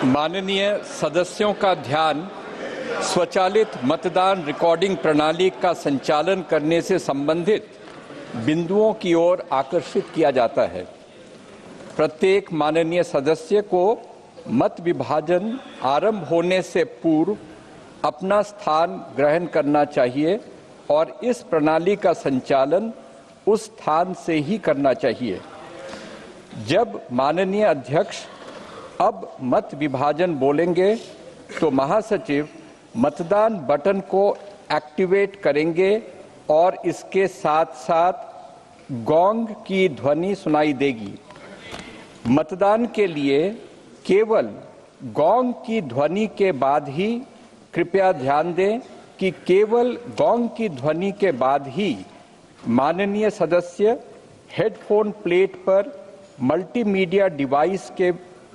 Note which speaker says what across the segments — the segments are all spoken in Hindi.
Speaker 1: माननीय सदस्यों का ध्यान स्वचालित मतदान रिकॉर्डिंग प्रणाली का संचालन करने से संबंधित बिंदुओं की ओर आकर्षित किया जाता है। प्रत्येक माननीय सदस्य को मत विभाजन आरंभ होने से पूर्व अपना स्थान ग्रहण करना चाहिए और इस प्रणाली का संचालन उस स्थान से ही करना चाहिए। जब माननीय अध्यक्ष अब मत विभाजन बोलेंगे तो महासचिव मतदान बटन को एक्टिवेट करेंगे और इसके साथ साथ गोंग की ध्वनि सुनाई देगी। मतदान के लिए केवल गोंग की ध्वनि के बाद ही, कृपया ध्यान दें कि केवल गोंग की ध्वनि के बाद ही माननीय सदस्य हेडफोन प्लेट पर मल्टीमीडिया डिवाइस के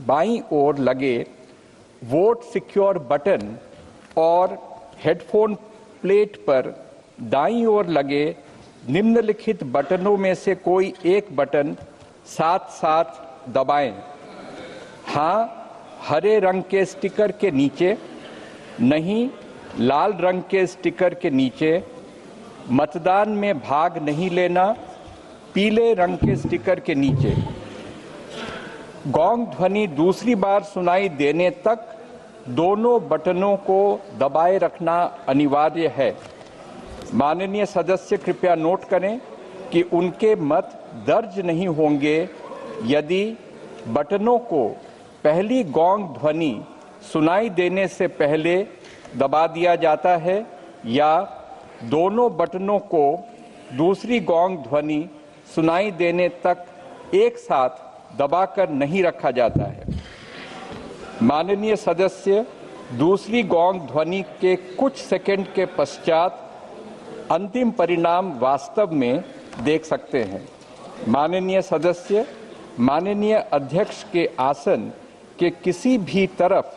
Speaker 1: बाईं ओर लगे वोट सिक्योर बटन और हेडफोन प्लेट पर दाईं ओर लगे निम्नलिखित बटनों में से कोई एक बटन साथ साथ दबाएं। हाँ, हरे रंग के स्टिकर के नीचे, नहीं लाल रंग के स्टिकर के नीचे। मतदान में भाग नहीं लेना, पीले रंग के स्टिकर के नीचे। गोंग ध्वनि दूसरी बार सुनाई देने तक दोनों बटनों को दबाए रखना अनिवार्य है। माननीय सदस्य कृपया नोट करें कि उनके मत दर्ज नहीं होंगे यदि बटनों को पहली गोंग ध्वनि सुनाई देने से पहले दबा दिया जाता है या दोनों बटनों को दूसरी गोंग ध्वनि सुनाई देने तक एक साथ दबाकर नहीं रखा जाता है। माननीय सदस्य दूसरी गोंग ध्वनि के कुछ सेकंड के पश्चात अंतिम परिणाम वास्तव में देख सकते हैं। माननीय सदस्य माननीय अध्यक्ष के आसन के किसी भी तरफ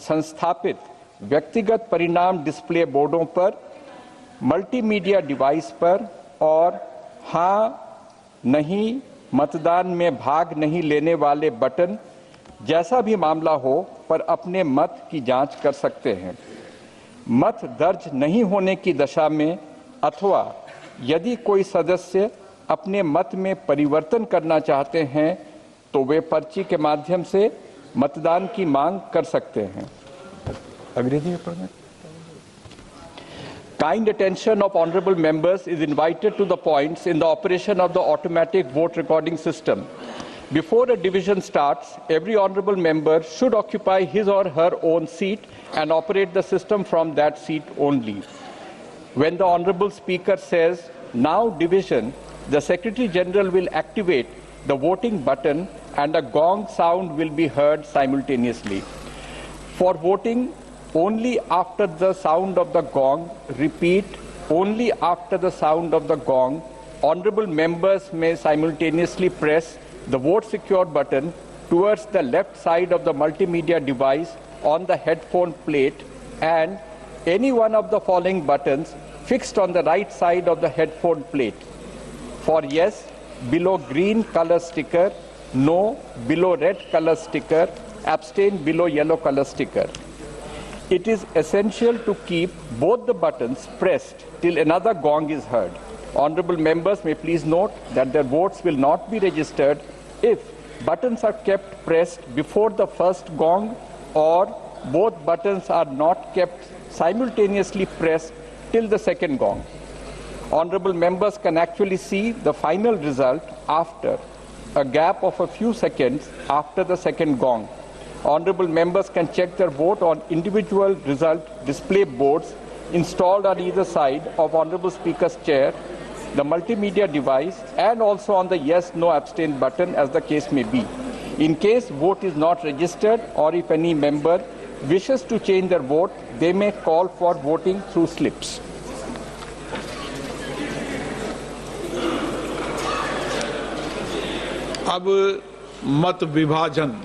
Speaker 1: संस्थापित व्यक्तिगत परिणाम डिस्प्ले बोर्डों पर, मल्टीमीडिया डिवाइस पर और हाँ, नहीं, मतदान में भाग नहीं लेने वाले बटन, जैसा भी मामला हो, पर अपने मत की जांच कर सकते हैं। मत दर्ज नहीं होने की दशा में अथवा यदि कोई सदस्य अपने मत में परिवर्तन करना चाहते हैं तो वे पर्ची के माध्यम से मतदान की मांग कर सकते हैं। अंग्रेजी में पढ़ना। Kind attention of honorable members is invited to the points in the operation of the automatic vote recording system. Before a division starts, every honorable member should occupy his or her own seat and operate the system from that seat only. When the honorable speaker says, "Now division," the Secretary General will activate the voting button and a gong sound will be heard simultaneously. For voting, only after the sound of the gong, repeat, only after the sound of the gong, honorable members may simultaneously press the vote secure button towards the left side of the multimedia device on the headphone plate and any one of the following buttons fixed on the right side of the headphone plate. For yes, below green color sticker, no, below red color sticker, abstain below yellow color sticker. It is essential to keep both the buttons pressed till another gong is heard. Honorable members may please note that their votes will not be registered if buttons are kept pressed before the first gong or both buttons are not kept simultaneously pressed till the second gong. Honorable members can actually see the final result after a gap of a few seconds after the second gong. Honorable members can check their vote on individual result display boards installed on either side of Honorable Speaker's chair, the multimedia device, and also on the yes, no, abstain button as the case may be. In case vote is not registered or if any member wishes to change their vote, they may call for voting through slips.
Speaker 2: अब मत विभाजन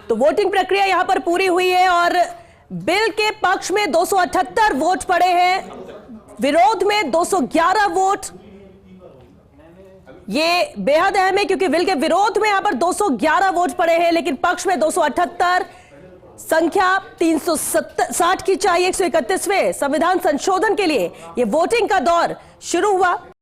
Speaker 3: तो वोटिंग प्रक्रिया यहां पर पूरी हुई है और बिल के पक्ष में 278 वोट पड़े हैं, विरोध में 211 वोट। ये बेहद अहम है क्योंकि बिल के विरोध में यहां पर 211 वोट पड़े हैं, लेकिन पक्ष में 278। संख्या 360 की चाहिए 131वें संविधान संशोधन के लिए। ये वोटिंग का दौर शुरू हुआ।